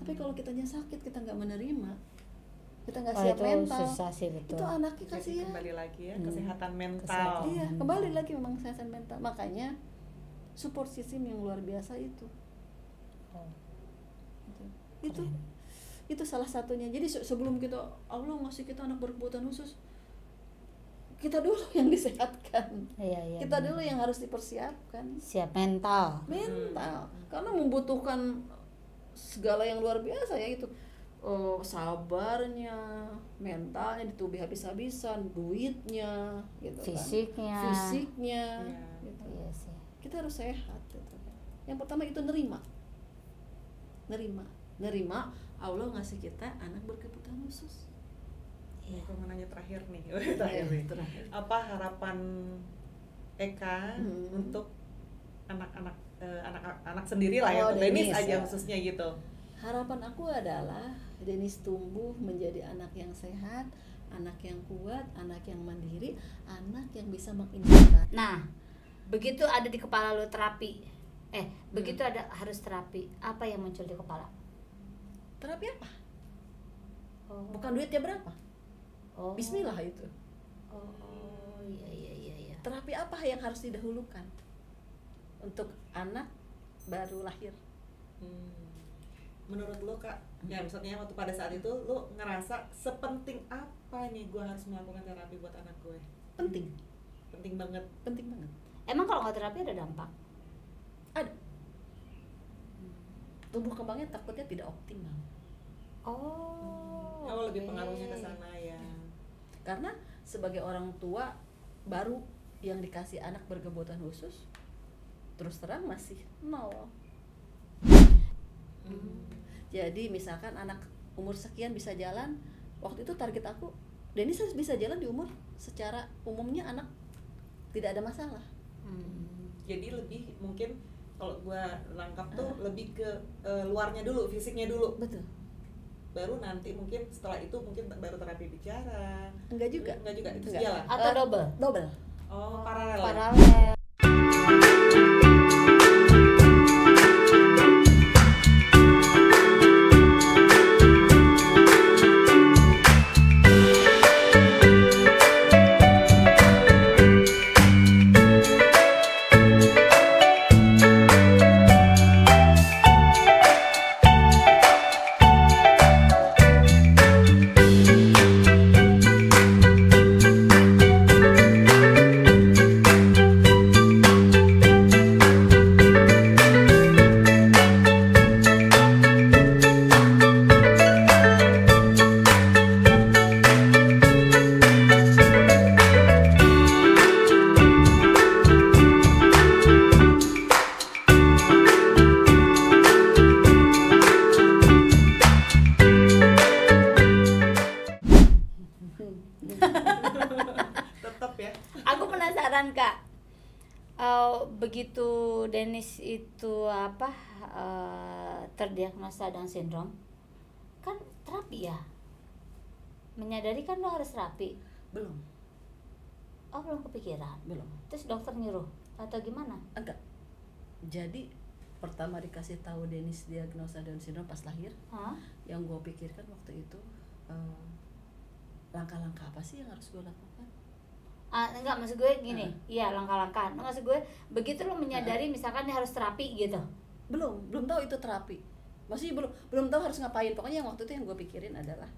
Tapi kalau kitanya sakit, kita nggak menerima, kita nggak siap itu mental, susah sih, betul. itu anaknya kasihan. Kembali lagi ya kesehatan mental. Kesehatan. Iya, kembali lagi memang kesehatan mental. Makanya support system yang luar biasa itu. Itu salah satunya. Jadi sebelum kita Allah ngasih kita anak berkebutuhan khusus, kita dulu yang disehatkan. Iya, Kita dulu yang harus dipersiapkan. Siap mental. Karena membutuhkan segala yang luar biasa ya itu. Sabarnya, mentalnya ditubi habis-habisan, duitnya, gitu Fisiknya. kan. Fisiknya, Iya. gitu. Iya sih. Kita harus sehat, gitu kan. Yang pertama itu nerima. Allah ngasih kita anak berkebutuhan khusus. Aku mau nanya terakhir nih. Terakhir. Apa harapan Eka untuk anak sendiri lah ya, untuk Denis aja khususnya gitu. Harapan aku adalah Denis tumbuh menjadi anak yang sehat, anak yang kuat, anak yang mandiri, anak yang bisa menginspirasi. Nah, begitu ada di kepala lo terapi, begitu ada harus terapi, apa yang muncul di kepala? Terapi apa? Bukan duitnya berapa? Bismillah itu. Iya. Terapi apa yang harus didahulukan untuk anak baru lahir? Menurut lo Kak, ya maksudnya waktu pada saat itu lo ngerasa sepenting apa nih gue harus melakukan terapi buat anak gue? Penting banget. Emang kalau nggak terapi ada dampak? Ada. Tumbuh kembangnya takutnya tidak optimal. Lebih pengaruhnya ke sana ya. Karena sebagai orang tua baru yang dikasih anak berkebutuhan khusus, terus terang masih nol. Jadi misalkan anak umur sekian bisa jalan, waktu itu target aku Denis harus bisa jalan di umur secara umumnya anak tidak ada masalah. Jadi lebih mungkin kalau gua lengkap tuh lebih ke luarnya dulu, fisiknya dulu. Betul. Baru nanti mungkin setelah itu mungkin baru terapi bicara. Enggak juga itu sejalan. Atau double? Paralel. Tetap ya. Aku penasaran Kak, begitu Denis itu terdiagnosa Down syndrome, kan terapi ya? Menyadari kan lo harus terapi? Belum. Belum kepikiran? Belum. Terus dokter nyuruh atau gimana? Enggak. Jadi pertama dikasih tahu Denis diagnosa Down syndrome pas lahir, yang gue pikirkan waktu itu langkah-langkah apa sih yang harus gue lakukan? Enggak, maksud gue gini, iya langkah-langkah. Maksud gue begitu lo menyadari misalkan dia harus terapi gitu. Belum tahu itu terapi. Masih belum tahu harus ngapain. Pokoknya yang waktu itu yang gue pikirin adalah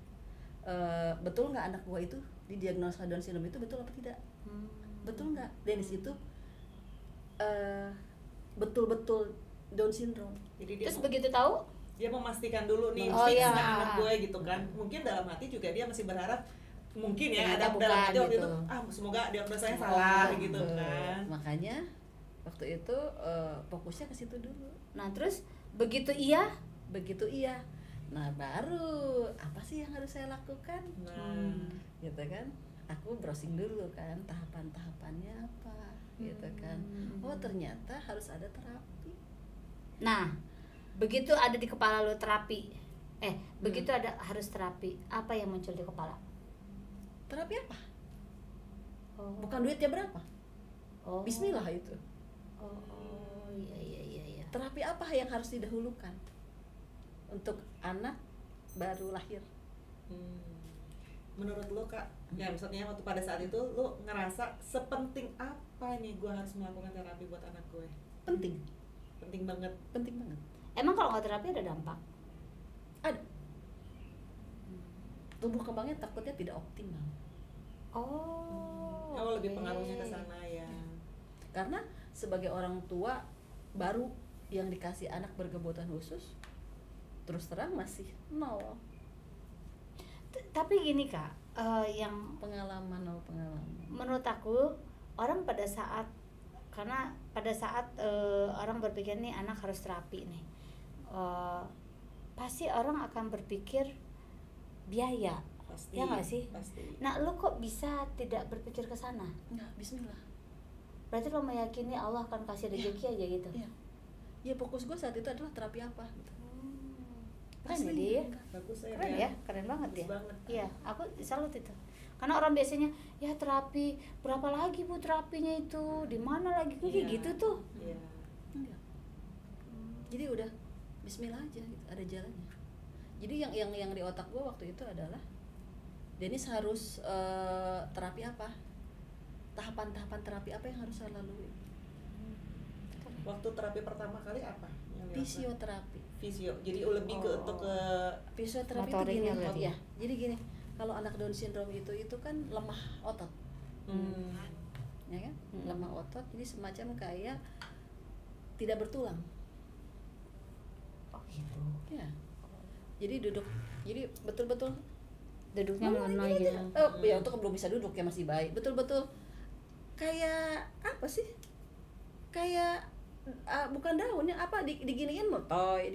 betul nggak anak gue itu didiagnosa Down syndrome itu betul apa tidak? Betul nggak Denis itu betul-betul Down syndrome? Jadi dia terus begitu tahu dia memastikan dulu nih anak gue gitu kan. Mungkin dalam hati juga dia masih berharap mungkin ya ada dalam hati waktu gitu. itu semoga diagnosanya salah gitu kan. Makanya waktu itu fokusnya ke situ dulu. Nah terus begitu iya Nah baru apa sih yang harus saya lakukan? Gitu kan? Aku browsing dulu kan tahapan-tahapannya apa, gitu kan? Oh ternyata harus ada terapi. Nah begitu ada di kepala lo terapi, begitu ada harus terapi, apa yang muncul di kepala? Terapi apa? Bukan duitnya berapa? Bismillah itu. Iya. Terapi apa yang harus didahulukan untuk anak baru lahir. Menurut lo Kak, ya maksudnya waktu pada saat itu lo ngerasa sepenting apa nih gue harus melakukan terapi buat anak gue? Penting banget. Emang kalau nggak terapi ada dampak? Ada. Tumbuh kembangnya takutnya tidak optimal. Lebih pengaruhnya ke sana ya. Karena sebagai orang tua baru yang dikasih anak berkebutuhan khusus, terus terang masih nol. Tapi gini Kak, yang Pengalaman. menurut aku orang pada saat orang berpikir nih anak harus terapi nih, pasti orang akan berpikir biaya. Pasti, ya nggak sih? Pasti. Nah, lo kok bisa tidak berpikir ke sana? Enggak, bismillah. Berarti lo meyakini Allah akan kasih rezeki aja gitu? Iya. Ya fokus gue saat itu adalah terapi apa gitu. Keren ya dia? Bagus ya. Keren ya? Keren banget Bagus ya? banget. Iya, aku salut itu. Karena orang biasanya, ya terapi, berapa lagi Bu terapinya itu? Di mana lagi? Kayak gitu tuh. Iya. Enggak. Jadi udah bismillah aja gitu, ada jalannya. Jadi yang di otak gue waktu itu adalah Denis harus terapi apa? Tahapan-tahapan terapi apa yang harus saya lalui? Waktu terapi pertama kali apa? Fisioterapi. Jadi lebih untuk ke fisioterapi itu motoriknya gini, berarti. ya. Jadi gini, kalau anak Down syndrome itu kan lemah otot. Ya kan? Lemah otot, jadi semacam kayak tidak bertulang. Oh gitu. Ya. Jadi duduk, jadi betul-betul Duduknya Mama, melemah gini gitu. aja. Ya untuk belum bisa duduk ya masih baik. Betul-betul kayak apa sih? Kayak bukan daunnya apa diginiin lotoy,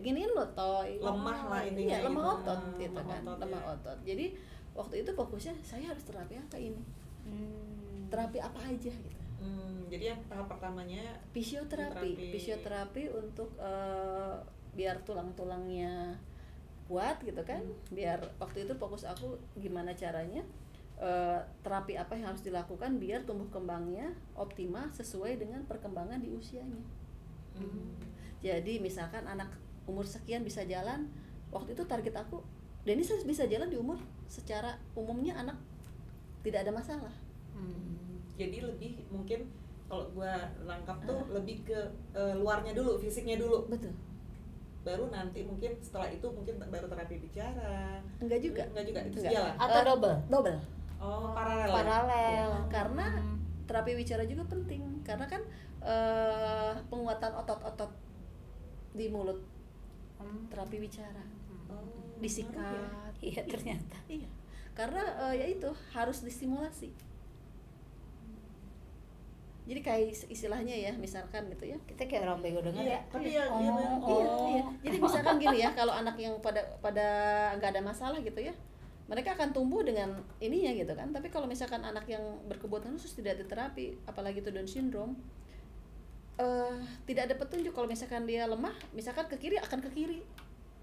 lemah lah intinya. Iya, lemah gitu. otot gitu Lemah kan, otot, lemah ya. otot. Jadi waktu itu fokusnya saya harus terapi apa ini? Terapi apa aja gitu. Jadi yang tahap pertamanya Fisioterapi untuk biar tulang-tulangnya kuat gitu kan, biar waktu itu fokus aku gimana caranya terapi apa yang harus dilakukan biar tumbuh kembangnya optimal sesuai dengan perkembangan di usianya. Jadi misalkan anak umur sekian bisa jalan, waktu itu target aku Denis harus bisa jalan di umur secara umumnya anak tidak ada masalah. Jadi lebih mungkin kalau gua lengkap tuh lebih ke luarnya dulu, fisiknya dulu. Betul. Baru nanti mungkin setelah itu mungkin baru terapi bicara. Enggak juga itu Enggak. jalan. Atau double? Oh, paralel. Paralel. Ya, karena terapi bicara juga penting karena kan penguatan otot-otot di mulut, terapi bicara, disikat. Iya ternyata. Iya, karena ya itu harus distimulasi. Jadi kayak istilahnya ya, misalkan gitu ya. Kita kayak orang bego dengar Iya, ya. tapi ya Iya. Jadi misalkan gini ya, kalau anak yang pada nggak ada masalah gitu ya, mereka akan tumbuh dengan ininya gitu kan. Tapi kalau misalkan anak yang berkebutuhan khusus tidak diterapi, apalagi itu Down syndrome, tidak ada petunjuk. Kalau misalkan dia lemah, misalkan ke kiri akan ke kiri,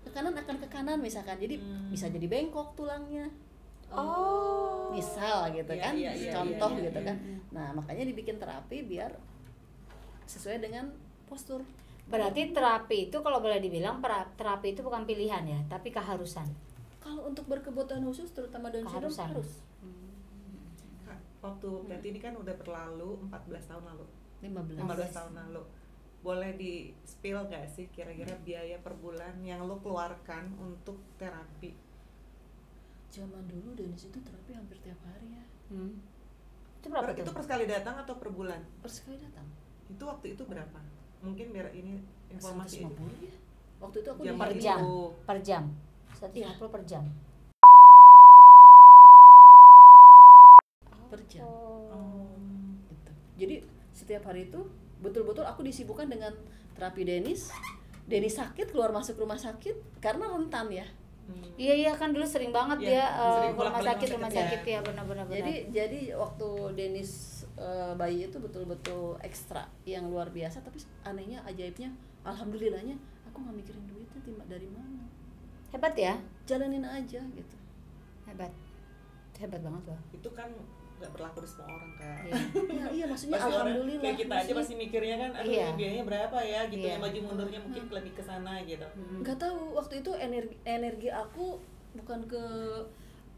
ke kanan akan ke kanan misalkan. Jadi bisa jadi bengkok tulangnya. Misal gitu kan, contoh gitu kan. Nah makanya dibikin terapi biar sesuai dengan postur. Berarti terapi itu kalau boleh dibilang terapi itu bukan pilihan ya, tapi keharusan. Kalau untuk berkebutuhan khusus terutama Down syndrome harus. Waktu berarti ini kan udah berlalu 14 tahun lalu. 15 tahun lalu. Boleh di spill gak sih kira-kira biaya per bulan yang lo keluarkan untuk terapi? Zaman dulu Denis itu terapi hampir tiap hari ya. Itu berapa Itu tuh? per sekali datang atau per bulan? Per sekali datang. Itu waktu itu berapa? Mungkin biar ini informasi 150 ya. Waktu itu aku Jam Per itu. jam. Per jam. 150 per jam. per jam. Gitu. Jadi setiap hari itu betul-betul aku disibukkan dengan terapi Denis. Denis sakit keluar masuk rumah sakit karena rentan ya. Iya kan dulu sering banget Iya, dia sering rumah bolak-balik sakit ya benar-benar. Jadi waktu Denis bayi itu betul-betul ekstra yang luar biasa, tapi anehnya ajaibnya alhamdulillahnya aku nggak mikirin duitnya dari mana. Hebat ya? Jalanin aja gitu. Hebat banget loh. Itu kan nggak berlaku di semua orang kan. Iya maksudnya Pasti orang alhamdulillah. kayak kita aja maksudnya pasti mikirnya kan, aduh Iya. biayanya berapa ya gitu, Iya. yang maju mundurnya mungkin lebih ke sana gitu. nggak tahu waktu itu energi aku bukan ke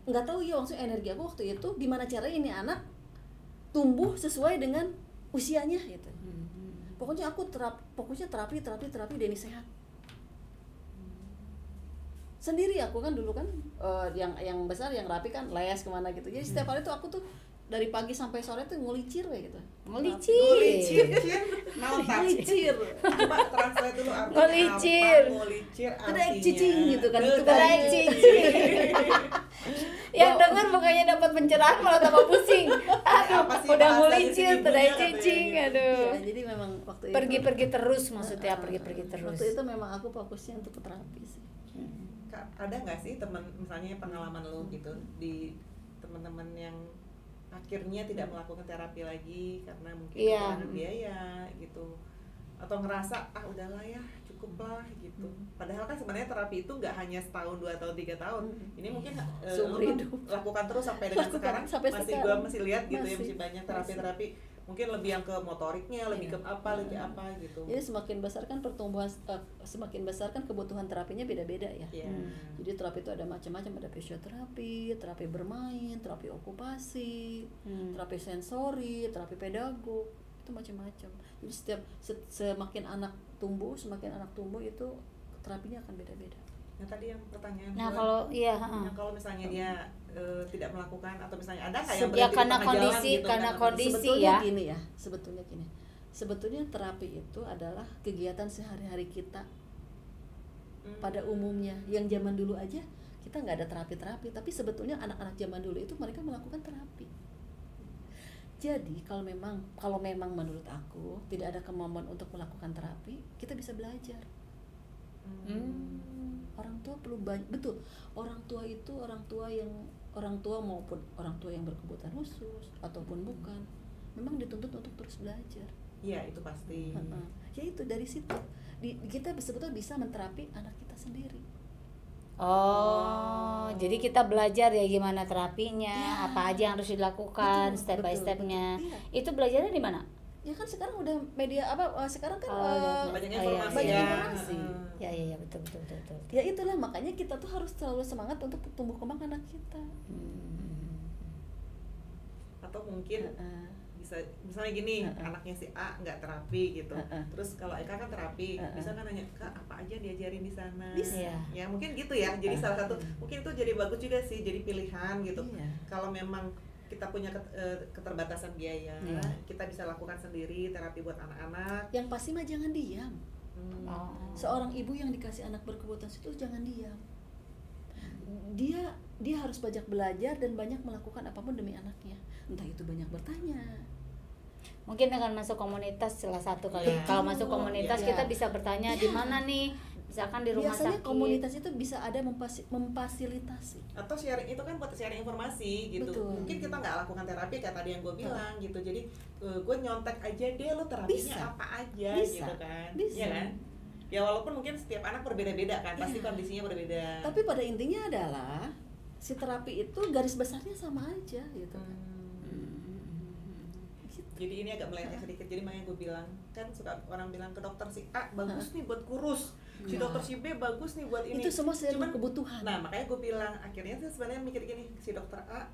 nggak tahu ya, maksudnya energi aku waktu itu gimana caranya ini anak tumbuh sesuai dengan usianya gitu. Pokoknya aku terapi dan ini sehat. Sendiri aku kan dulu kan yang besar yang rapi kan les kemana gitu. Jadi setiap hari tuh aku tuh dari pagi sampai sore tuh ngulicir kayak gitu. Ngulicir, mau Ngulicir. Coba translate dulu artinya Ngulicir. apa, ngulicir Kedai artinya. cicing gitu kan, itu Kedai kan. cicing. Yang dengar bukannya dapat pencerahan malah tambah pusing. Aduh, Apa sih udah bahasa ngulicir, ibu-ibunya kedai katanya cicing, gitu. aduh. Iya, jadi memang waktu itu Pergi-pergi terus maksudnya, pergi-pergi terus. Waktu itu memang aku fokusnya untuk terapi sih. Kak, ada nggak sih teman, misalnya pengalaman lo gitu di teman-teman yang akhirnya tidak melakukan terapi lagi karena mungkin Iya. kekurangan biaya gitu, atau ngerasa udahlah ya cukup lah gitu. Padahal kan sebenarnya terapi itu nggak hanya setahun, 2 tahun, 3 tahun. Ini mungkin Seumur lo kan hidup. lakukan terus sampai dengan Lakukan sekarang. sampai Masih sekarang. gua masih lihat gitu ya, Masih. masih banyak terapi-terapi. Mungkin lebih yang ke motoriknya, lebih Iya. ke apa, lebih apa gitu. Jadi semakin besar kan pertumbuhan semakin besar kan kebutuhan terapinya beda-beda ya. Iya. Jadi terapi itu ada macam-macam, ada fisioterapi, terapi bermain, terapi okupasi, terapi sensori, terapi pedagog, itu macam-macam. Jadi semakin anak tumbuh itu terapinya akan beda-beda. Nah tadi yang pertanyaan Nah, gua, kalau iya, yang kalau misalnya dia tidak melakukan, atau misalnya ada nggak yang Ya, berhenti di karena tengah jalan kondisi- gitu, karena kondisi. Sebetulnya ya. gini ya, sebetulnya terapi itu adalah kegiatan sehari-hari kita pada umumnya. Yang zaman dulu aja kita nggak ada terapi-terapi, tapi sebetulnya anak-anak zaman dulu itu mereka melakukan terapi. Jadi kalau memang menurut aku tidak ada kemampuan untuk melakukan terapi, kita bisa belajar. Orang tua perlu betul. Orang tua maupun orang tua yang berkebutuhan khusus ataupun bukan, memang dituntut untuk terus belajar. Iya itu pasti. Ya itu dari situ kita sebetulnya bisa menterapi anak kita sendiri. Oh, jadi kita belajar ya gimana terapinya, Ya. apa aja yang harus dilakukan, Betul, step by betul, stepnya. betul. Iya. Itu belajarnya di mana? Ya kan sekarang udah media sekarang kan Banyak iya, informasi banyak ya. informasi. Ya, betul. Ya itulah makanya kita tuh harus selalu semangat untuk tumbuh kembang anak kita. Atau mungkin bisa misalnya gini, anaknya si A nggak terapi gitu, terus kalau Eka kan terapi, bisa kan nanya, Kak apa aja diajarin di sana? Bisa. Ya mungkin gitu ya, jadi salah satu mungkin itu jadi bagus juga sih, jadi pilihan gitu. Iya. Kalau memang kita punya keterbatasan biaya, Iya. kita bisa lakukan sendiri terapi buat anak-anak. Yang pasti mah jangan diam. Oh. Seorang ibu yang dikasih anak berkebutuhan itu jangan diam. Dia harus banyak belajar dan banyak melakukan apapun demi anaknya. Entah itu banyak bertanya. Mungkin dengan masuk komunitas salah satu kali. Iya. Kalau masuk komunitas Iya. kita bisa bertanya di mana nih, misalkan di rumah Biasanya sakit. komunitas itu bisa ada memfasilitasi. Atau sharing itu kan buat sharing informasi gitu. Betul. Mungkin kita nggak lakukan terapi kayak tadi yang gue bilang gitu. Jadi gue nyontek aja deh, lo terapinya Bisa. apa aja Bisa. gitu kan. Bisa. Iya kan? Ya walaupun mungkin setiap anak berbeda-beda kan, pasti Iya. kondisinya berbeda. Tapi pada intinya adalah si terapi itu garis besarnya sama aja gitu. Gitu. Jadi ini agak melenceng sedikit. Jadi makanya gue bilang, kan suka orang bilang ke dokter si A bagus nih buat kurus, si Iya. dokter si B bagus nih buat ini. Itu semua sesuai Cuman, kebutuhan. nah makanya gue bilang akhirnya tuh sebenarnya mikir gini, si dokter A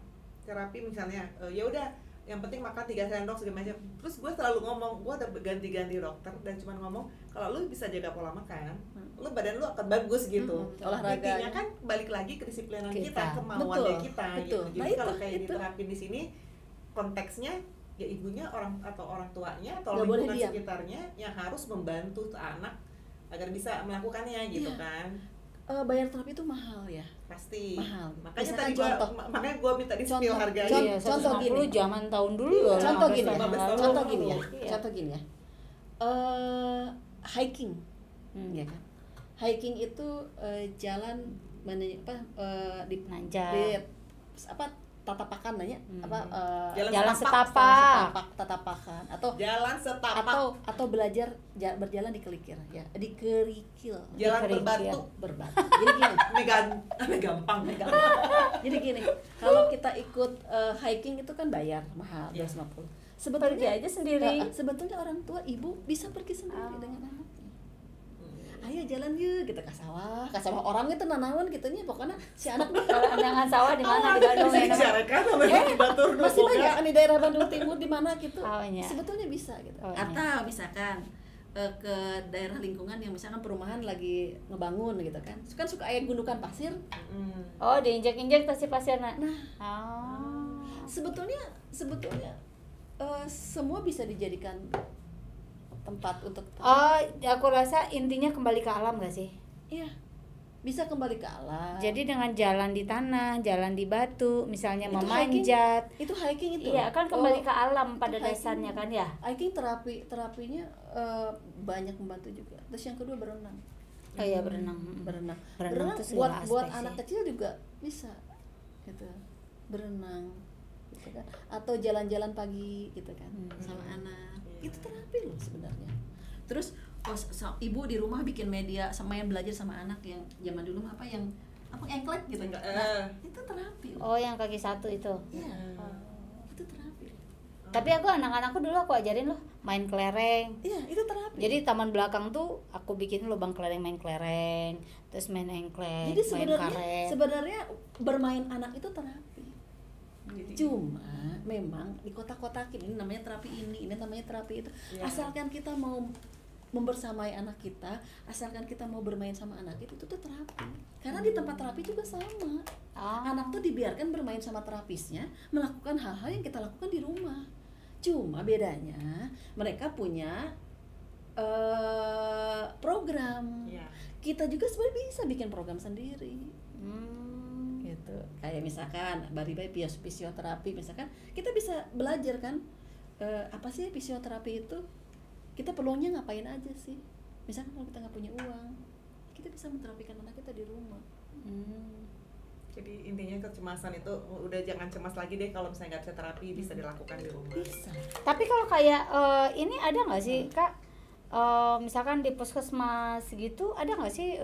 terapi misalnya, ya udah yang penting makan 3 sendok segala macam. Terus gue selalu ngomong, gue udah ganti-ganti dokter dan cuma ngomong kalau lu bisa jaga pola makan, lu badan lu akan bagus gitu. Olahraga. Intinya kan balik lagi kedisiplinan kita, Kita. kemauannya Betul, kita betul. gitu. Nah, Jadi kalau itu- kayak itu. diterapin di sini konteksnya ya ibunya orang tuanya atau Nggak boleh lingkungan diam. sekitarnya yang harus membantu tuh anak agar bisa melakukannya gitu Iya. kan. Bayar terapi itu mahal ya. Pasti. Mahal. Makanya Misalkan tadi contoh. makanya gua minta di spill Contoh. harganya. Iya, Contoh 150 gini. zaman tahun dulu loh. Contoh 15 gini ya. tahun lalu. Contoh gini ya. Iya. Contoh gini ya. Hiking, ya kan. Hiking itu jalan di Nanjak. di tatapakan nanya Jalan setapak. tatapakan atau jalan setapak, atau belajar berjalan di kelikir ya, di kerikil, jalan kerikil. berbatu. Jadi gini, Ini gampang. jadi gini, kalau kita ikut hiking itu kan bayar mahal, 250. Pergi aja sendiri. Sebetulnya orang tua ibu bisa pergi sendiri dengan anaknya. Ayo jalan yuk, kita ke sawah orang itu nanawan gitunya, pokoknya si anak Jangan sawah di mana di Bandung ya. Dibicarakan sama Batur masih banyak kan di daerah Bandung Timur di mana gitu. Iya. Sebetulnya bisa gitu. Oh, iya. Atau misalkan ke daerah lingkungan yang misalkan perumahan lagi ngebangun gitu kan. Kan suka aya gundukan pasir. Oh, diinjak-injak pasir-pasirna. Nah, Oh. sebetulnya semua bisa dijadikan tempat untuk Oh, aku rasa intinya kembali ke alam gak sih? iya, bisa kembali ke alam. Jadi dengan jalan di tanah, jalan di batu, misalnya Itu memanjat. Itu hiking itu. Iya, kan kembali ke alam itu pada hiking. dasarnya kan ya. Hiking terapinya banyak membantu juga. Terus yang kedua berenang. Oh iya, berenang. Berenang tuh buat segala aspek anak sih. kecil juga bisa gitu. Berenang gitu kan. Atau jalan-jalan pagi gitu kan sama anak. Itu terapi loh sebenarnya. Terus ibu di rumah bikin media sama yang belajar sama anak yang zaman dulu yang engklek gitu. Nah, itu terapi loh. Oh, yang kaki satu itu. Iya. Itu terapi. Tapi anak-anakku dulu aku ajarin loh main kelereng. Iya, itu terapi. Jadi taman belakang tuh aku bikin lubang kelereng, main kelereng, terus main engklek, Jadi main karet. sebenarnya bermain anak itu terapi. Cuma memang di kotak-kotakin ini namanya terapi ini namanya terapi itu. Ya. Asalkan kita mau membersamai anak kita, asalkan kita mau bermain sama anak itu tuh terapi. Karena di tempat terapi juga sama. Anak tuh dibiarkan bermain sama terapisnya, melakukan hal-hal yang kita lakukan di rumah. Cuma bedanya mereka punya program. Ya. Kita juga sebenarnya bisa bikin program sendiri. Gitu. Kayak misalkan bari-bari fisioterapi misalkan, kita bisa belajar kan apa sih fisioterapi itu? Kita perlunya ngapain aja sih? Misalkan kalau kita nggak punya uang, kita bisa menterapikan anak kita di rumah. Jadi intinya kecemasan itu udah jangan cemas lagi deh, kalau misalnya nggak bisa terapi bisa dilakukan di rumah. Bisa. Tapi kalau kayak ini ada nggak sih Kak? Misalkan di puskesmas gitu ada nggak sih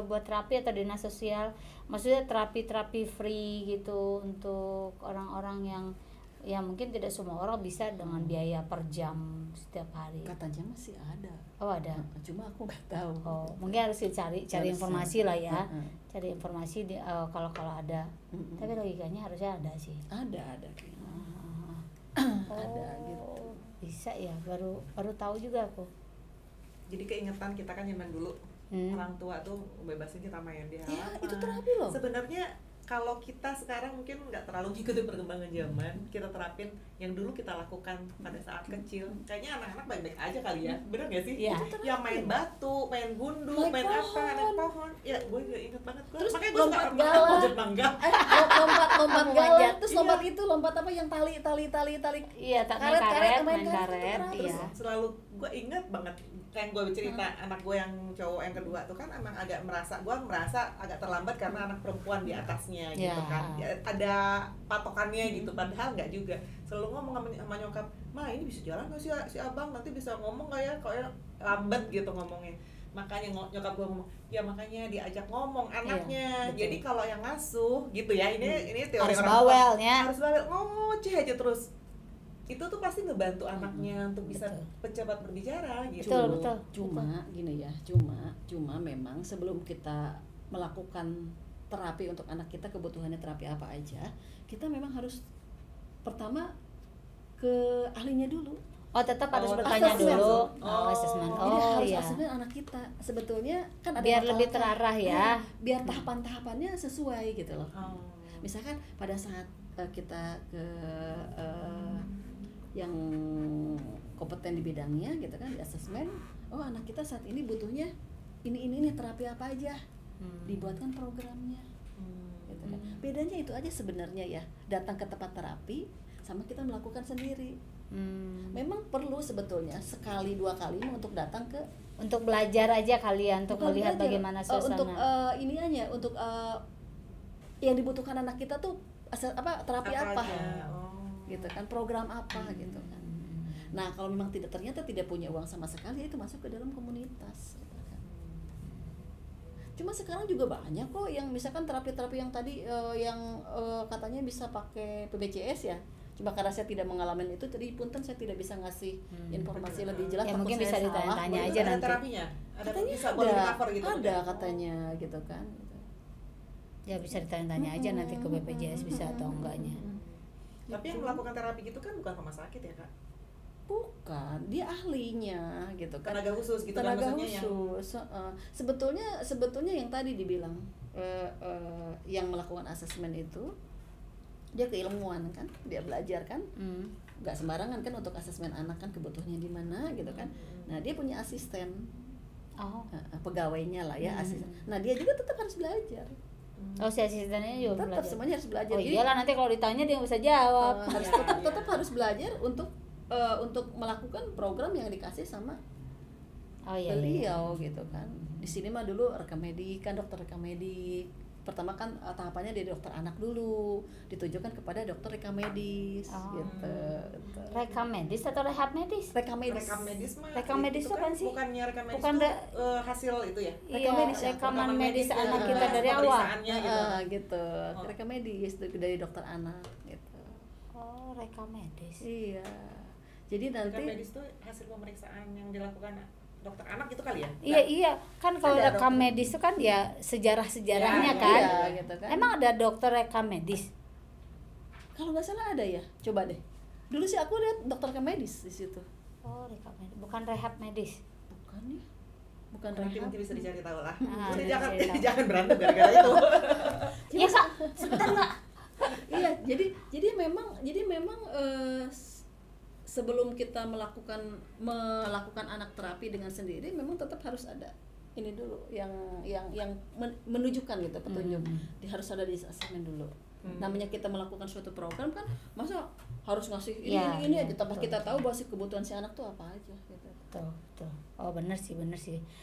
buat terapi atau dinas sosial, maksudnya terapi free gitu untuk orang-orang yang ya mungkin tidak semua orang bisa dengan biaya per jam setiap hari. Katanya masih ada. Oh, ada. Cuma aku nggak tahu. Oh, mungkin harus cari informasi lah ya. Cari informasi kalau ada. Tapi logikanya harusnya ada sih. Ada. Ada gitu. Bisa ya, baru tahu juga aku. Jadi keingetan kita kan zaman dulu, orang tua tuh bebasin kita main di halaman. Ya, itu terapi loh. Sebenarnya kalau kita sekarang mungkin nggak terlalu ngikutin perkembangan zaman, kita terapin yang dulu kita lakukan pada saat kecil. Kayaknya anak-anak baik-baik aja kali ya, bener nggak sih? Iya. Yang main batu, main gundu, main apa, naik pohon. Ya, gue juga inget banget. Terus makanya gue lompat suka galah. manjat mangga. lompat Manjat. galah. Terus lompat apa yang tali. Iya, main karet, Terus iya. selalu gue inget banget kayak gue cerita anak gue yang cowok yang kedua tuh kan emang agak merasa agak terlambat karena anak perempuan di atasnya gitu kan ya, ada patokannya gitu, padahal nggak juga. Selalu ngomong sama nyokap, "Ma, ini bisa jalan nggak sih si abang, nanti bisa ngomong nggak ya, kok lambat gitu ngomongnya." Makanya nyokap gue ngomong, ya makanya diajak ngomong anaknya. Iya, jadi kalau yang ngasuh gitu ya, ini teori harus orang tua, bawelnya. harus bawel, ngoceh aja terus. Itu tuh pasti ngebantu anaknya untuk bisa cepat berbicara gitu. Betul. Cuma gini ya, cuma memang sebelum kita melakukan terapi untuk anak kita, kebutuhannya terapi apa aja, kita memang harus pertama ke ahlinya dulu. Oh, tetap harus bertanya assessment. dulu. Oh. Assessment. Jadi harus Iya. asesmen anak kita. Sebetulnya kan ada Biar masalah lebih kan. terarah ya. Biar tahapan-tahapannya sesuai gitu loh. Oh. Misalkan pada saat kita ke yang kompeten di bidangnya gitu kan, di asesmen, oh anak kita saat ini butuhnya ini terapi apa aja, dibuatkan programnya, gitu kan. Bedanya itu aja sebenarnya ya, datang ke tempat terapi sama kita melakukan sendiri. Memang perlu sebetulnya sekali dua kali untuk datang ke Untuk belajar aja kalian, untuk bukan melihat belajar, bagaimana suasana. untuk ini aja, untuk yang dibutuhkan anak kita tuh terapi apa aja. gitu kan, program apa gitu kan. Nah kalau memang ternyata tidak punya uang sama sekali, itu masuk ke dalam komunitas gitu kan. Cuma sekarang juga banyak kok yang misalkan terapi-terapi yang tadi yang katanya bisa pakai PBCS ya. Cuma karena saya tidak mengalami itu, jadi punten saya tidak bisa ngasih informasi lebih jelas. Ya mungkin bisa ditanya-tanya aja ada nanti. terapinya, ada Katanya bisa boleh cover gitu. ada katanya gitu kan. Ya bisa ditanya-tanya aja nanti ke BPJS bisa atau enggaknya. Tapi yang melakukan terapi gitu kan bukan rumah sakit ya Kak? Bukan, dia ahlinya gitu kan. Tenaga khusus gitu tenaga kan maksudnya khusus. Sebetulnya yang tadi dibilang yang melakukan asesmen itu dia keilmuan kan, dia belajar kan, nggak sembarangan kan untuk asesmen anak kan, kebutuhannya di mana gitu kan. Nah dia punya asisten, pegawainya lah ya asisten. Nah dia juga tetap harus belajar. Oh si asistennya juga Tetap belajar. semuanya harus belajar. Oh Jadi, iyalah nanti kalau ditanya dia bisa jawab. harus tetap harus belajar untuk melakukan program yang dikasih sama beliau gitu kan. Di sini mah dulu rekam medik kan, dokter rekam medik. Pertama kan tahapannya dari dokter anak dulu, ditujukan kepada dokter rekam medis gitu. Rekam medis atau rehab medis? Rekam medis. Rekam medis mah. Rekam medis itu kan sih? Bukannya rekam medis Bukan itu hasil itu ya? Iya, rekaman medis ya, anak kita dari awal. Gitu. Rekam medis dari dokter anak gitu. Oh, rekam medis. Iya. Jadi nanti rekam medis itu hasil pemeriksaan yang dilakukan dokter anak itu kali ya? Iya, kan kalau rekam medis itu kan ya sejarah-sejarahnya kan. Iya, gitu kan. Emang ada dokter rekam medis? Kalau nggak salah ada ya, coba deh. Dulu sih aku lihat dokter rekam medis di situ. Oh, rekam medis, bukan rehab medis. Bukan ya? Bukan Nanti rehab. mungkin bisa dicari tahu lah. Ah, Udah bisa jangan berantem gara-gara itu. Iya Kak, sebentar Kak. Iya, jadi memang sebelum kita melakukan anak terapi dengan sendiri, memang tetap harus ada ini dulu yang menunjukkan gitu, petunjuk. Dia harus ada di asesmen dulu. Namanya kita melakukan suatu program kan, masa harus ngasih ini aja, tanpa kita tahu bahwa kebutuhan si anak tuh apa aja gitu. Betul. Oh benar sih.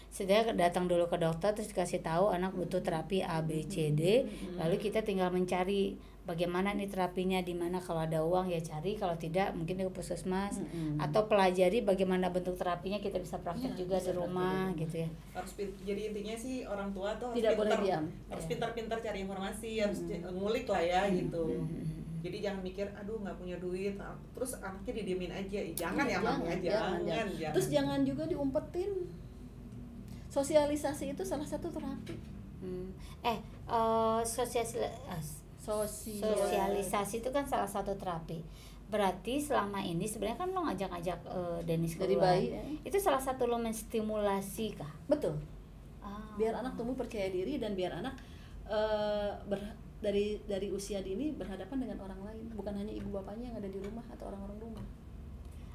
Setidaknya datang dulu ke dokter terus dikasih tahu anak butuh terapi A B C D, lalu kita tinggal mencari bagaimana nih terapinya, di mana kalau ada uang ya cari, kalau tidak mungkin di puskesmas atau pelajari bagaimana bentuk terapinya, kita bisa praktek juga di rumah gitu ya. Harus jadi intinya sih orang tua tuh tidak boleh diam. Harus pintar-pintar cari informasi, harus ngulik lah ya gitu. Jadi jangan mikir aduh nggak punya duit terus anaknya didiemin aja. Jangan jangan. Terus jangan juga diumpetin. Sosialisasi itu salah satu terapi. Sosialisasi itu kan salah satu terapi. Berarti selama ini sebenarnya kan lo ngajak-ngajak Dennis dari keluar. bayi Itu salah satu lo menstimulasi kah? Betul. Biar anak tumbuh percaya diri dan biar anak dari usia dini berhadapan dengan orang lain, bukan hanya ibu bapaknya yang ada di rumah atau orang-orang rumah.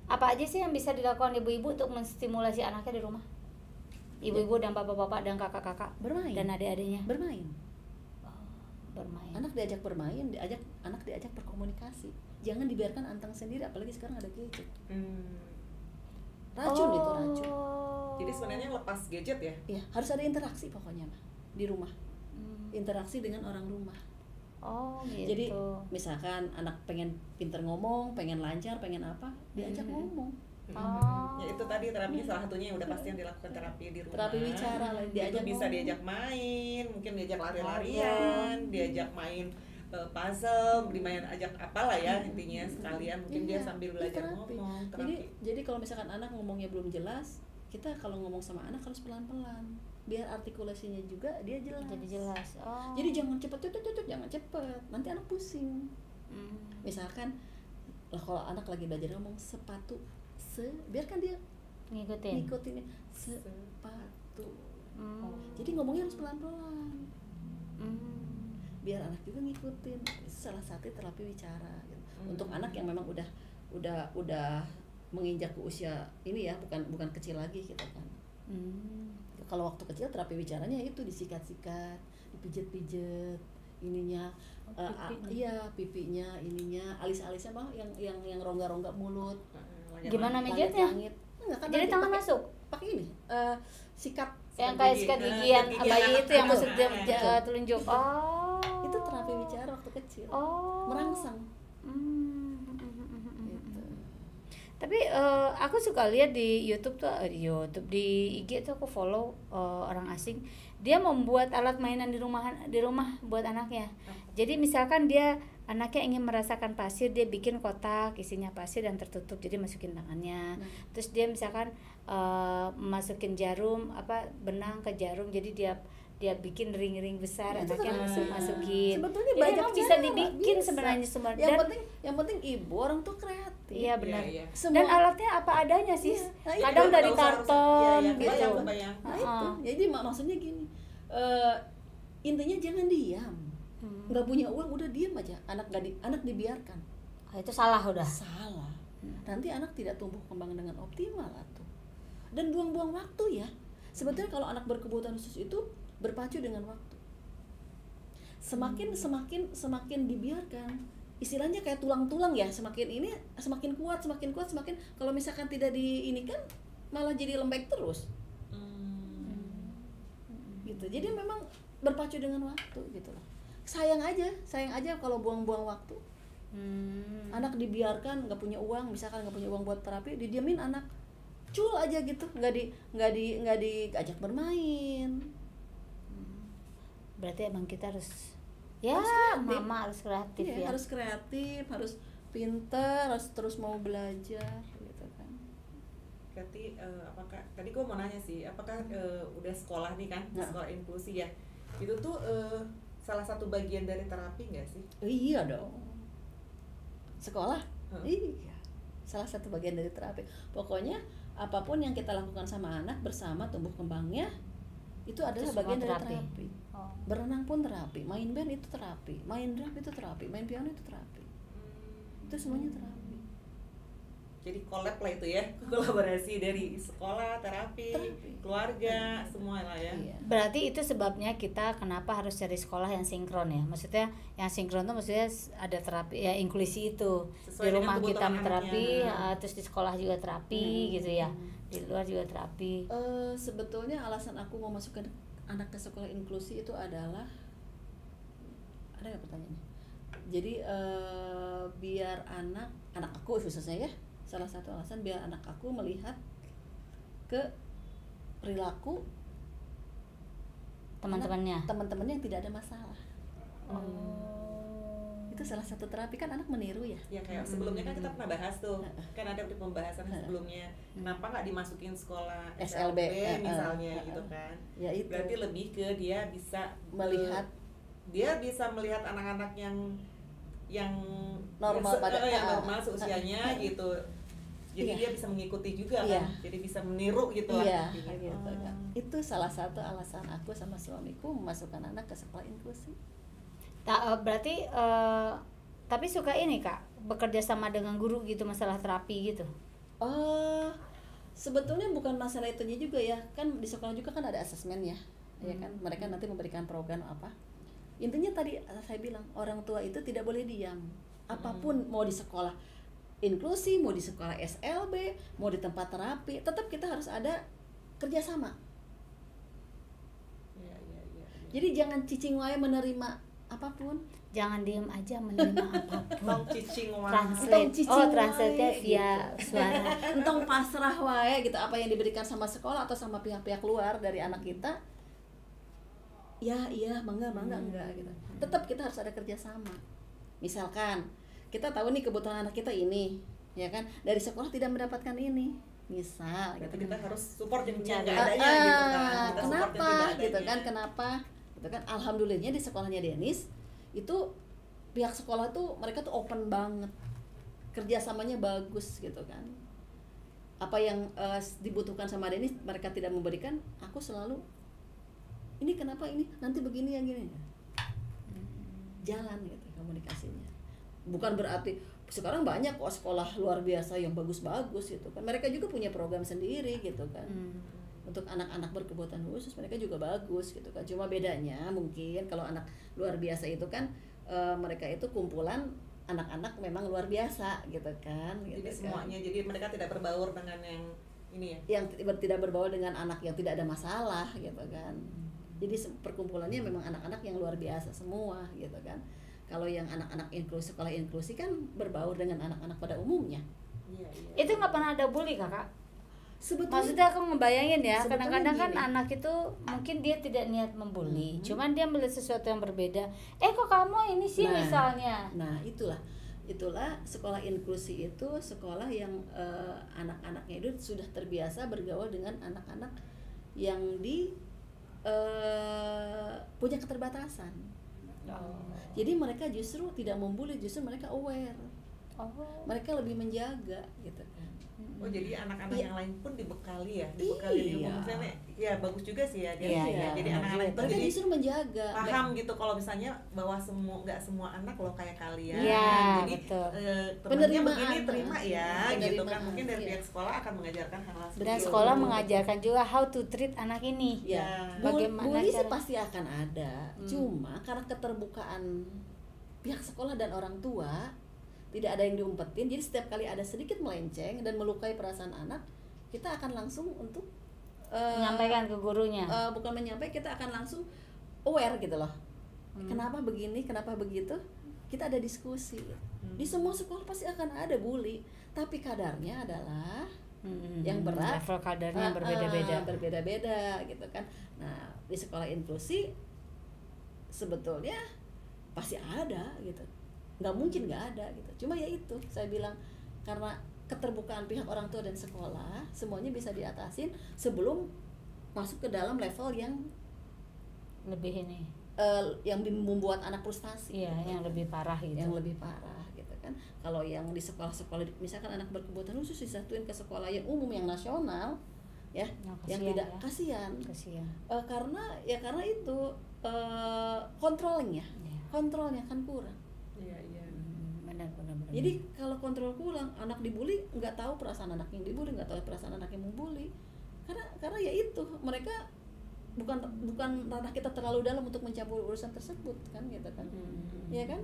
Apa aja sih yang bisa dilakukan ibu-ibu untuk menstimulasi anaknya di rumah? Ibu-ibu dan bapak-bapak dan kakak-kakak bermain dan adik-adiknya bermain. Bermain. Anak diajak bermain, anak diajak berkomunikasi. Jangan dibiarkan anteng sendiri, apalagi sekarang ada gadget. Racun itu racun. Jadi sebenarnya lepas gadget ya? Iya, harus ada interaksi pokoknya mah di rumah. Interaksi dengan orang rumah. Oh gitu. Jadi misalkan anak pengen pinter ngomong, pengen lancar, pengen apa, diajak ngomong. Ya itu tadi terapinya salah satunya yang udah pasti yang dilakukan terapi di rumah. Terapi bicara lah, diajak bisa ngomong. diajak main, mungkin diajak lari-larian, diajak main puzzle, ajak apalah ya intinya sekalian mungkin dia sambil belajar ngomong. Jadi kalau misalkan anak ngomongnya belum jelas, kita kalau ngomong sama anak harus pelan-pelan. Biar artikulasinya juga dia jelas. Jadi jelas. Jadi jangan cepet, jangan cepet. Nanti anak pusing. Misalkan kalau anak lagi belajar ngomong sepatu, biarkan dia ngikutin sepatu. Jadi ngomongnya harus pelan-pelan. Biar anak juga ngikutin. Itu salah satu terapi bicara. Gitu. Untuk anak yang memang udah menginjak ke usia ini ya, bukan kecil lagi gitu kan. Kalau waktu kecil terapi bicaranya itu disikat-sikat, dipijet-pijet ininya, pipinya, ininya, alis-alisnya mah yang rongga-rongga mulut. Gimana mijitnya? Kan jadi tangan masuk? Pakai ini, sikat. Yang kayak sikat gigian bayi itu yang masuk telunjuk. Itu Itu terapi bicara waktu kecil. Merangsang. Gitu. Tapi aku suka lihat di YouTube tuh, di IG tuh aku follow orang asing. Dia membuat alat mainan di rumah buat anaknya. Jadi misalkan anaknya ingin merasakan pasir, dia bikin kotak isinya pasir dan tertutup, jadi masukin tangannya. Terus dia misalkan masukin benang ke jarum, jadi dia bikin ring-ring besar, anaknya masukin. Sebetulnya jadi banyak emang bisa dibikin sebenarnya semua. Yang penting ibu orang tuh kreatif. Iya benar. Iya. Dan alatnya apa adanya sih. Nah, kadang dari karton gitu. Kebayang. Nah itu. Jadi maksudnya gini. Intinya jangan diam. Nggak punya uang udah diam aja. Anak dibiarkan. Itu salah udah. Salah. Nanti anak tidak tumbuh kembang dengan optimal tuh. Dan buang-buang waktu ya. Sebetulnya kalau anak berkebutuhan khusus itu berpacu dengan waktu. Semakin dibiarkan, istilahnya kayak tulang-tulang ya, semakin kuat, semakin kalau misalkan tidak diinikan malah jadi lembek terus. Gitu. Jadi memang berpacu dengan waktu gitu loh. Sayang aja kalau buang-buang waktu. Anak dibiarkan nggak punya uang, misalkan nggak punya uang buat terapi, didiamin anak cul aja gitu, nggak diajak bermain. Berarti emang kita harus mama harus kreatif ya. Harus kreatif, harus pintar, harus terus mau belajar gitu kan. Berarti apakah tadi gue mau nanya sih, apakah udah sekolah nih kan, sekolah inklusi ya, itu tuh salah satu bagian dari terapi nggak sih? Iya dong. Sekolah? Iya. Salah satu bagian dari terapi. Pokoknya apapun yang kita lakukan sama anak bersama tumbuh kembangnya itu adalah bagian dari terapi. Berenang pun terapi, main band itu terapi, main drum itu terapi, main piano itu terapi. Itu semuanya terapi. Jadi collab lah itu ya, kolaborasi dari sekolah, terapi. Keluarga, semua lah ya. Iya. Berarti itu sebabnya kita kenapa harus cari sekolah yang sinkron ya. Maksudnya yang sinkron tuh maksudnya ada terapi ya, inklusi itu. Sesuai di rumah kita kebutuhan terapi, anaknya. terus di sekolah juga terapi gitu ya. Di luar juga terapi. Sebetulnya alasan aku mau masukkan anak ke sekolah inklusi itu adalah, ada nggak pertanyaannya? Jadi biar anak aku khususnya ya, salah satu alasan biar anak aku melihat ke perilaku teman-temannya yang tidak ada masalah. Itu salah satu terapi, kan anak meniru ya. Ya kayak sebelumnya kan kita pernah bahas tuh, kan ada di pembahasan sebelumnya, kenapa nggak dimasukin sekolah SLB misalnya gitu kan. Ya itu. Berarti lebih ke dia bisa melihat anak-anak yang normal normal seusianya gitu. Jadi dia bisa mengikuti juga kan. Jadi bisa meniru gitu lah. Gitu kan. Itu salah satu alasan aku sama suamiku memasukkan anak ke sekolah inklusi. Berarti tapi suka ini Kak, bekerja sama dengan guru gitu masalah terapi gitu. Sebetulnya bukan masalah itunya juga ya. Kan di sekolah juga kan ada asesmen ya. Ya kan, mereka nanti memberikan program apa. Intinya tadi saya bilang, orang tua itu tidak boleh diam. Apapun mau di sekolah inklusi, mau di sekolah SLB, mau di tempat terapi, tetap kita harus ada kerjasama. Jadi jangan cicing wae menerima apapun. Jangan diem aja menerima apapun. Tong cicing wae. Translate via suara. Entong pasrah wae gitu, apa yang diberikan sama sekolah atau sama pihak-pihak luar dari anak kita. Ya iya, mangga enggak gitu. Tetap kita harus ada kerjasama. Misalkan kita tahu nih kebutuhan anak kita ini, ya kan, dari sekolah tidak mendapatkan ini, misal gitu, kita harus support yang nggak adanya gitu kan. Kenapa gitu kan, kenapa gitu kan. Alhamdulillahnya di sekolahnya Denis itu pihak sekolah tuh mereka tuh open banget, kerjasamanya bagus gitu kan. Apa yang dibutuhkan sama Denis mereka tidak memberikan, aku selalu ini kenapa ini nanti begini ya gini, jalan gitu komunikasinya. Bukan berarti sekarang banyak kok sekolah luar biasa yang bagus-bagus gitu kan, mereka juga punya program sendiri gitu kan. Untuk anak-anak berkebutuhan khusus mereka juga bagus gitu kan. Cuma bedanya mungkin kalau anak luar biasa itu kan mereka itu kumpulan anak-anak memang luar biasa gitu kan. Jadi gitu semuanya, kan. jadi mereka tidak berbaur dengan yang ini ya. Yang tidak berbaur dengan anak yang tidak ada masalah gitu kan. Jadi perkumpulannya memang anak-anak yang luar biasa semua gitu kan. Kalau yang anak-anak inklusi, sekolah inklusi kan berbaur dengan anak-anak pada umumnya. Iya. Itu nggak pernah ada bully kakak? Sebetulnya Maksudnya aku ngebayangin ya, Sebetulnya kadang-kadang kan gini. anak itu mungkin dia tidak niat membuli, cuman dia melihat sesuatu yang berbeda. Kok kamu ini sih Nah, misalnya. Nah, itulah sekolah inklusi itu sekolah yang anak-anaknya itu sudah terbiasa bergaul dengan anak-anak yang punya keterbatasan. Jadi mereka justru tidak membuli, justru mereka aware. Mereka lebih menjaga gitu kan. Oh, jadi anak-anak Iya. yang lain pun dibekali di ilmu. Iya. Misalnya ya bagus juga sih ya dia. Iya, Jadi iya. anak-anak itu Mereka jadi justru menjaga. paham gitu kalau misalnya bahwa nggak semua anak loh kayak kalian. Iya, Jadi betul. temannya Penerimaan. begini terima ya gitu kan. Penerimaan, Mungkin dari iya. pihak sekolah akan mengajarkan hal-hal seperti Dan itu. sekolah mengajarkan juga how to treat anak ini. Ya, Bagaimana bully sih cara- pasti akan ada. Cuma karena keterbukaan pihak sekolah dan orang tua tidak ada yang diumpetin, jadi setiap kali ada sedikit melenceng dan melukai perasaan anak, kita akan langsung untuk Menyampaikan ke gurunya. bukan menyampaikan, kita akan langsung aware gitu loh. Kenapa begini, kenapa begitu? Kita ada diskusi. Di semua sekolah pasti akan ada bully, tapi kadarnya adalah yang berat, Level kadarnya berbeda-beda. berbeda-beda gitu kan. Nah, di sekolah inklusi sebetulnya pasti ada gitu, nggak mungkin nggak ada gitu. Cuma ya itu saya bilang, karena keterbukaan pihak orang tua dan sekolah, semuanya bisa diatasin sebelum masuk ke dalam level yang Lebih ini. yang membuat anak frustasi. Iya, yang lebih parah gitu. Yang lebih parah gitu kan. Kalau yang di sekolah-sekolah, misalkan anak berkebutuhan khusus disatuin ke sekolah yang umum yang nasional, ya, yang kasihan tidak ya. kasihan. Kasihan. Karena itu controllingnya, Iya. kontrolnya kan kurang. Iya. Benar. Jadi kalau kontrol kurang, anak dibully nggak tahu perasaan anak yang dibully, nggak tahu perasaan anak yang membully. Karena ya itu, mereka bukan ranah kita terlalu dalam untuk mencampur urusan tersebut kan gitu kan. Iya kan?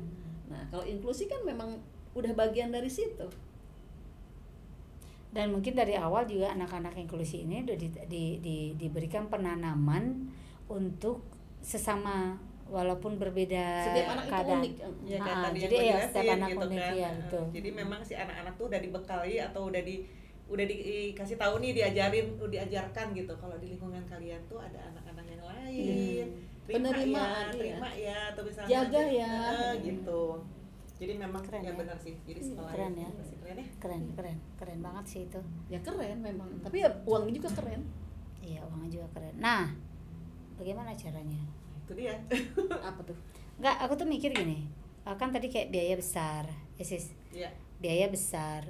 Nah, kalau inklusi kan memang udah bagian dari situ. Dan mungkin dari awal juga anak-anak inklusi ini udah diberikan penanaman untuk sesama walaupun berbeda Setiap anak itu keadaan. unik. Ya kan tadi jadi yang ya gue setiap jelasin anak gitu unik kan. ya betul. Jadi memang si anak-anak tuh udah dibekali atau udah dikasih tahu nih, diajarkan gitu kalau di lingkungan kalian tuh ada anak-anak yang lain. Penerimaan, terima ya atau misalnya Jaga ya. gitu. Jadi memang Keren ya ya. benar sih. Jadi sekolah Keren yang ya. pasti keren ya. Keren banget sih itu. Ya keren memang. Tapi ya uangnya juga keren. Iya, uangnya juga keren. Nah, bagaimana caranya? Itu dia. Apa tuh? Enggak, aku tuh mikir gini, kan tadi kayak biaya besar, Sis. Iya. Biaya besar,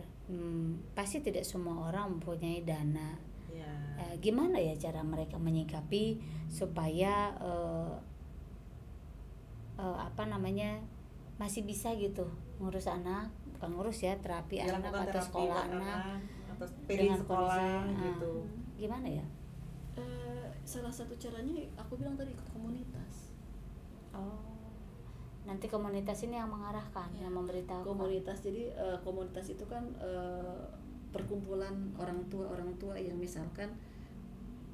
pasti tidak semua orang mempunyai dana. Iya. Gimana ya cara mereka menyikapi supaya masih bisa gitu ngurus anak, bukan ngurus ya, terapi Ya, anak lakukan atau terapi sekolah buat anak atau pilih dengan sekolah kondisi, gitu. Gimana ya? Salah satu caranya aku bilang tadi, ikut komunitas. Nanti komunitas ini yang mengarahkan, yang memberitahu. Komunitas, jadi komunitas itu kan perkumpulan orang tua yang misalkan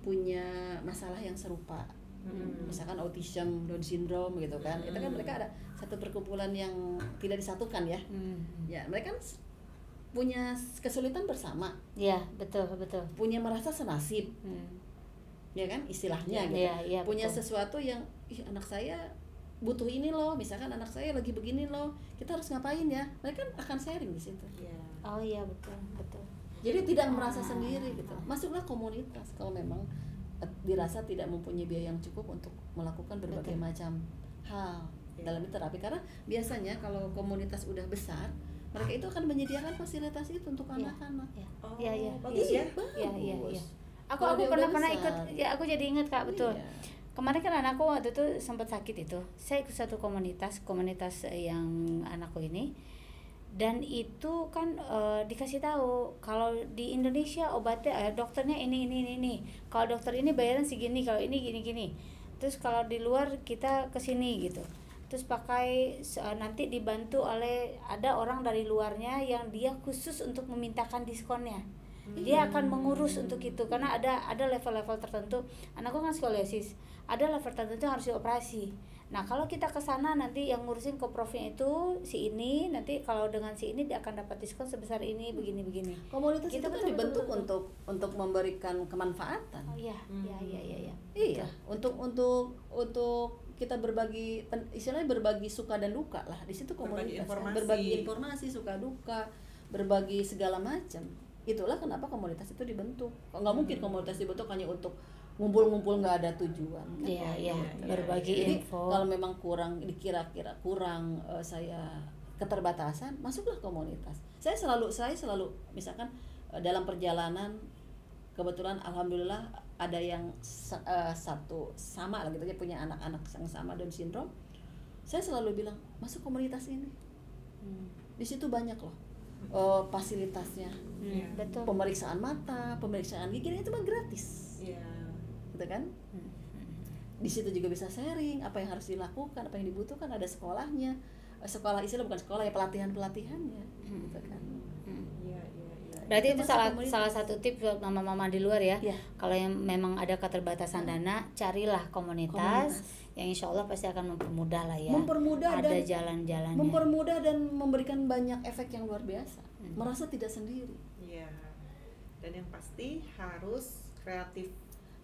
punya masalah yang serupa. Misalkan autism, Down syndrome gitu kan. Itu kan mereka ada satu perkumpulan yang tidak disatukan ya. Ya, mereka kan punya kesulitan bersama. Ya, betul. Punya merasa senasib. Ya kan istilahnya gitu. Iya, Punya betul. sesuatu yang anak saya butuh ini loh, misalkan anak saya lagi begini loh. Kita harus ngapain ya? Mereka akan sharing di situ. Iya. Oh iya, betul. Jadi tidak merasa sendiri gitu. Masuklah komunitas kalau memang dirasa tidak mempunyai biaya yang cukup untuk melakukan berbagai macam hal dalam terapi. Karena biasanya kalau komunitas udah besar, mereka itu akan menyediakan fasilitas itu untuk anak-anak. Oh, Iya. bagus ya. Bagus. Aku Kalau dia pernah udah ikut, besar. ya aku jadi ingat Kak, betul. Iya. Kemarin kan anakku waktu itu sempat sakit itu. Saya ikut satu komunitas yang anakku ini. Dan itu kan dikasih tahu kalau di Indonesia obatnya dokternya ini. Kalau dokter ini bayaran segini, kalau ini gini. Terus kalau di luar kita kesini gitu. Terus pakai nanti dibantu oleh ada orang dari luarnya yang dia khusus untuk memintakan diskonnya. dia akan mengurus untuk itu, karena ada level-level tertentu. Anakku kan skoliosis, ada level tertentu yang harus dioperasi. Nah kalau kita ke sana nanti yang ngurusin koprofnya itu si ini, nanti kalau dengan si ini dia akan dapat diskon sebesar ini, begini. Komunitas Gitu, itu kan betul, dibentuk betul. untuk memberikan kemanfaatan. Oh iya, iya. Iya, untuk kita berbagi istilahnya berbagi suka dan duka lah. Di situ komunitas berbagi informasi, suka duka, berbagi segala macam. Itulah kenapa komunitas itu dibentuk. Nggak mungkin komunitas dibentuk hanya untuk ngumpul-ngumpul nggak ada tujuan. Iya, berbagi Jadi info. kalau memang dikira-kira kurang saya keterbatasan, masuklah komunitas. Saya selalu misalkan dalam perjalanan kebetulan alhamdulillah ada yang satu sama lah gitu, punya anak-anak yang sama Down syndrome. Saya selalu bilang masuk komunitas ini. Di situ banyak loh fasilitasnya. Betul. Pemeriksaan mata, pemeriksaan gigi itu mah gratis. Gitu kan? Di situ juga bisa sharing apa yang harus dilakukan, apa yang dibutuhkan, ada sekolahnya. Sekolah istilah bukan sekolah ya, pelatihannya gitu kan. Berarti itu salah satu tips buat mama-mama di luar ya. Iya. Kalau yang memang ada keterbatasan dana, carilah komunitas yang insya Allah pasti akan mempermudah lah ya. Ada jalan-jalannya. Mempermudah dan memberikan banyak efek yang luar biasa. Merasa tidak sendiri. Iya. Dan yang pasti harus kreatif.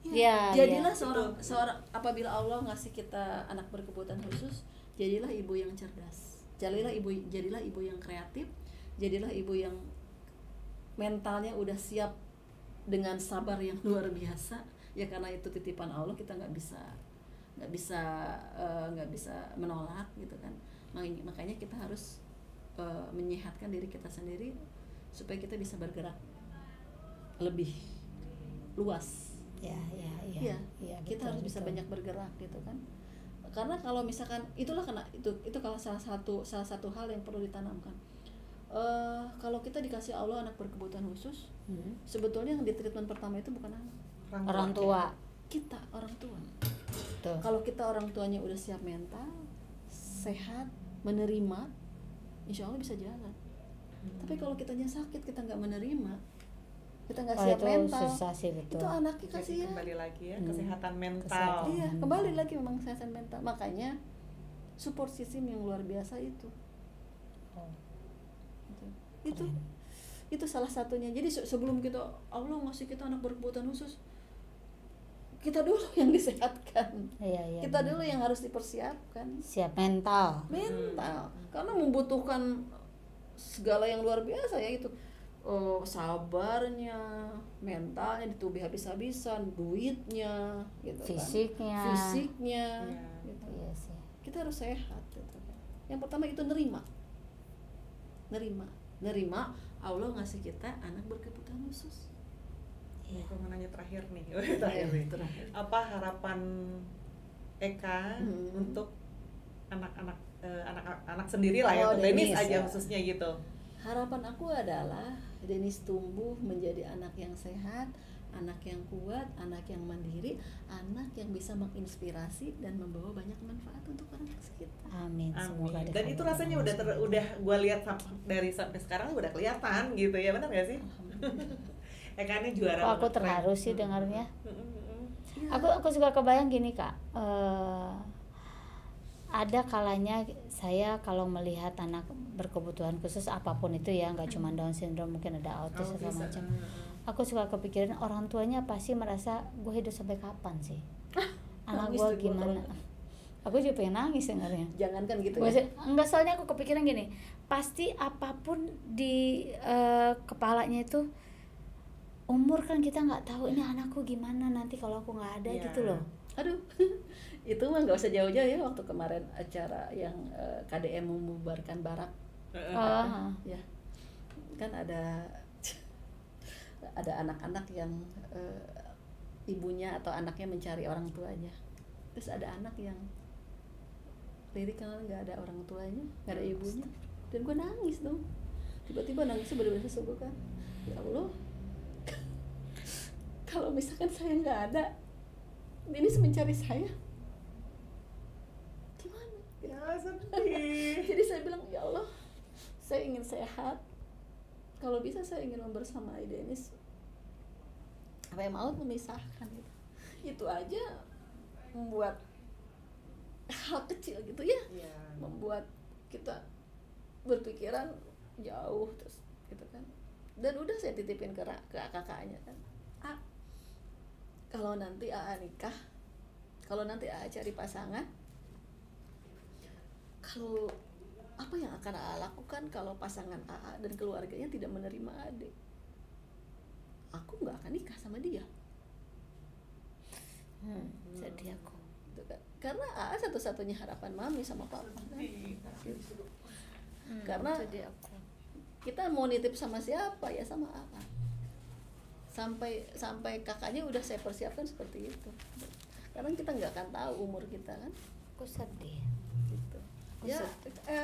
Ya, jadilah ya. seorang apabila Allah ngasih kita anak berkebutuhan khusus, jadilah ibu yang cerdas. Jadilah ibu yang kreatif, jadilah ibu yang mentalnya udah siap dengan sabar yang luar biasa. Ya karena itu titipan Allah, kita nggak bisa menolak gitu kan. Makanya kita harus menyehatkan diri kita sendiri supaya kita bisa bergerak lebih luas. Ya, Kita harus bisa banyak bergerak gitu kan. Karena kalau misalkan itulah karena itu kalau salah satu hal yang perlu ditanamkan. Kalau kita dikasih Allah anak berkebutuhan khusus, sebetulnya yang di treatment pertama itu bukan anak, orang tua. kita orang tua. Tuh. Kalau kita orang tuanya udah siap mental, sehat, menerima, insya Allah bisa jalan. Tapi kalau kitanya sakit, kita nggak menerima, kita nggak siap itu mental, susah sih, betul. itu anaknya Jadi kasihan. kembali lagi ya, kesehatan mental. Kesehatan. Iya, kembali lagi memang kesehatan mental. Makanya support system yang luar biasa itu. Itu salah satunya. Jadi sebelum kita Allah ngasih kita anak berkebutuhan khusus, kita dulu yang disehatkan. Iya, Kita dulu yang harus dipersiapkan. siap mental. Karena membutuhkan segala yang luar biasa ya itu. Sabarnya, mentalnya ditubi habis-habisan, duitnya, gitu Fisiknya. kan. Fisiknya, Iya. gitu. Iya sih. Kita harus sehat. Gitu. Yang pertama itu nerima. Allah ngasih kita anak berkebutuhan khusus. Aku mau nanya terakhir nih. Terakhir. Apa harapan Eka untuk anak sendiri lah ya, untuk Denis aja khususnya gitu. Harapan aku adalah Denis tumbuh menjadi anak yang sehat, anak yang kuat, anak yang mandiri, anak yang bisa menginspirasi dan membawa banyak manfaat untuk orang sekitar. Amin. Semoga Dan itu rasanya udah gue lihat dari sampai sekarang udah kelihatan gitu ya, benar gak sih? Eka ini juara. Aku terharu sih dengarnya. Aku juga kebayang gini Kak. Ada kalanya saya kalau melihat anak berkebutuhan khusus apapun itu ya, nggak cuma Down syndrome, mungkin ada autis segala macam. Aku suka kepikiran orang tuanya pasti merasa gue hidup sampai kapan sih, anak gue gimana. Aku juga pengen nangis dengarnya. Jangankan gitu ya. Enggak, soalnya aku kepikiran gini, pasti apapun di kepalanya itu, umur kan kita nggak tahu ini anakku gimana nanti kalau aku nggak ada gitu loh. Aduh, itu mah nggak usah jauh-jauh ya, waktu kemarin acara yang KDM membubarkan barak, ya kan ada anak-anak yang ibunya atau anaknya mencari orang tuanya, terus ada anak yang lirik karena nggak ada orang tuanya, nggak ada ibunya, dan gue nangis dong, tiba-tiba nangisnya benar-benar sesungguhkan. Ya Allah, kalau misalkan saya nggak ada, ini mencari saya gimana? Ya sedih. Jadi saya bilang, ya Allah, saya ingin sehat. Kalau bisa saya ingin membersamai Denis Apa yang maut memisahkan gitu. Itu aja membuat hal kecil gitu ya, Iya. membuat kita berpikiran jauh terus gitu kan. Dan udah saya titipin ke kakaknya kan, kalau nanti AA nikah, kalau nanti AA cari pasangan, kalau apa yang akan AA lakukan kalau pasangan AA dan keluarganya tidak menerima adik, aku nggak akan nikah sama dia. Sedih aku. Gitu kan. Karena AA satu-satunya harapan mami sama papa kan. Gitu. Karena Sedih aku. kita mau nitip sama siapa ya, sama AA. Sampai kakaknya udah saya persiapkan seperti itu. Karena kita nggak akan tahu umur kita kan. Aku sedih. Gitu. Ya,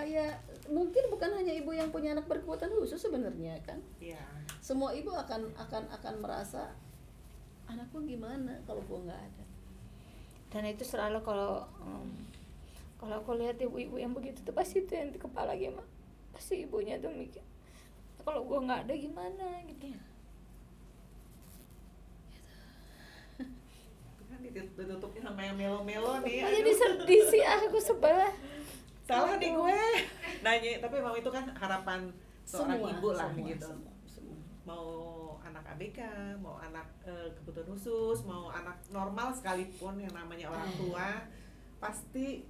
ya mungkin bukan hanya ibu yang punya anak berkebutuhan khusus sebenarnya kan. Iya. Semua ibu akan merasa anakku gimana kalau gua nggak ada. Dan itu selalu kalau aku lihat ibu-ibu yang begitu tuh pasti itu yang di kepala gimana, pasti ibunya tuh mikir kalau gue nggak ada gimana gitu. Kan ditutupnya sama yang melo-melo nih. Aku jadi sedih sih, aku sebelah. Salah nih gue nanya, tapi memang itu kan harapan seorang ibu lah gitu. Semua. Mau anak ABK, mau anak kebutuhan khusus, mau anak normal sekalipun yang namanya orang tua, pasti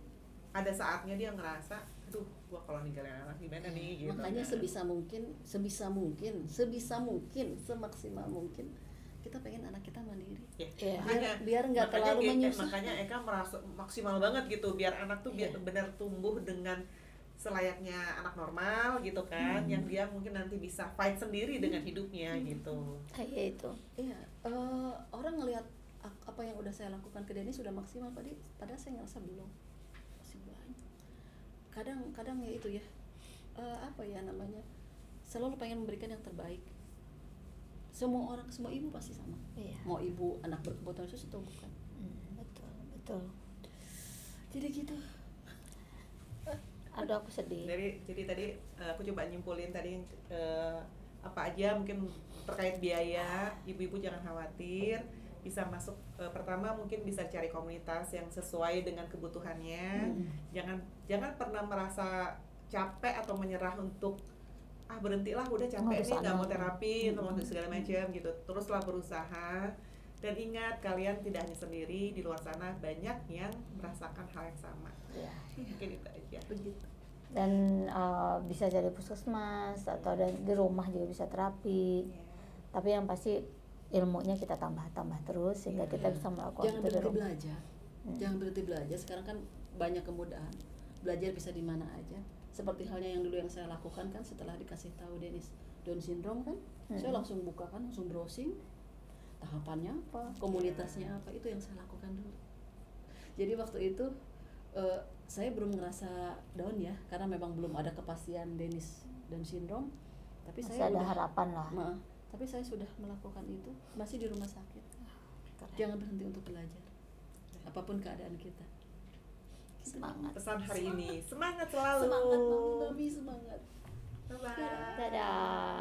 ada saatnya dia ngerasa, aduh, gua kalau ninggalin anak gimana nih gitu. Makanya kan. sebisa mungkin, semaksimal mungkin kita pengen anak kita mandiri. Iya. Biar nggak terlalu menyusahkan. Makanya Eka merasa maksimal banget gitu, biar anak tuh benar tumbuh dengan selayaknya anak normal gitu kan, yang dia mungkin nanti bisa fight sendiri dengan hidupnya gitu. Iya itu. Iya, orang ngelihat apa yang udah saya lakukan ke Denny sudah maksimal, padahal saya ngerasa belum, masih banyak. Kadang ya itu ya, apa ya namanya, selalu pengen memberikan yang terbaik. Semua ibu pasti sama. Iya. Mau ibu anak berkebutuhan khusus atau bukan. Betul. Jadi gitu. Aduh aku sedih. Jadi tadi aku coba nyimpulin tadi apa aja mungkin terkait biaya, ibu-ibu jangan khawatir, bisa masuk pertama mungkin bisa cari komunitas yang sesuai dengan kebutuhannya. Jangan pernah merasa capek atau menyerah untuk berhentilah udah capek nih nggak mau terapi atau mau segala macam gitu. Teruslah berusaha. Dan ingat, kalian tidak hanya sendiri, di luar sana banyak yang merasakan hal yang sama. Iya. Mungkin itu aja. Begitu. Dan bisa jadi puskesmas atau di rumah juga bisa terapi. Tapi yang pasti ilmunya kita tambah terus sehingga kita bisa melakukan Jangan itu di berhenti rumah. belajar. Jangan berhenti belajar. Sekarang kan banyak kemudahan. Belajar bisa di mana aja. Seperti halnya yang dulu yang saya lakukan kan, setelah dikasih tahu Dennis Down syndrome kan, saya langsung buka kan, langsung browsing tahapannya apa, komunitasnya apa, itu yang saya lakukan dulu. Jadi waktu itu saya belum ngerasa down ya, karena memang belum ada kepastian Dennis Down syndrome, tapi Masih saya ada udah, harapan lah. tapi saya sudah melakukan itu masih di rumah sakit. Keren. Jangan berhenti untuk belajar, apapun keadaan kita. Semangat. Pesan hari ini, semangat selalu. Semangat Mami, semangat. Bye-bye. Dadah.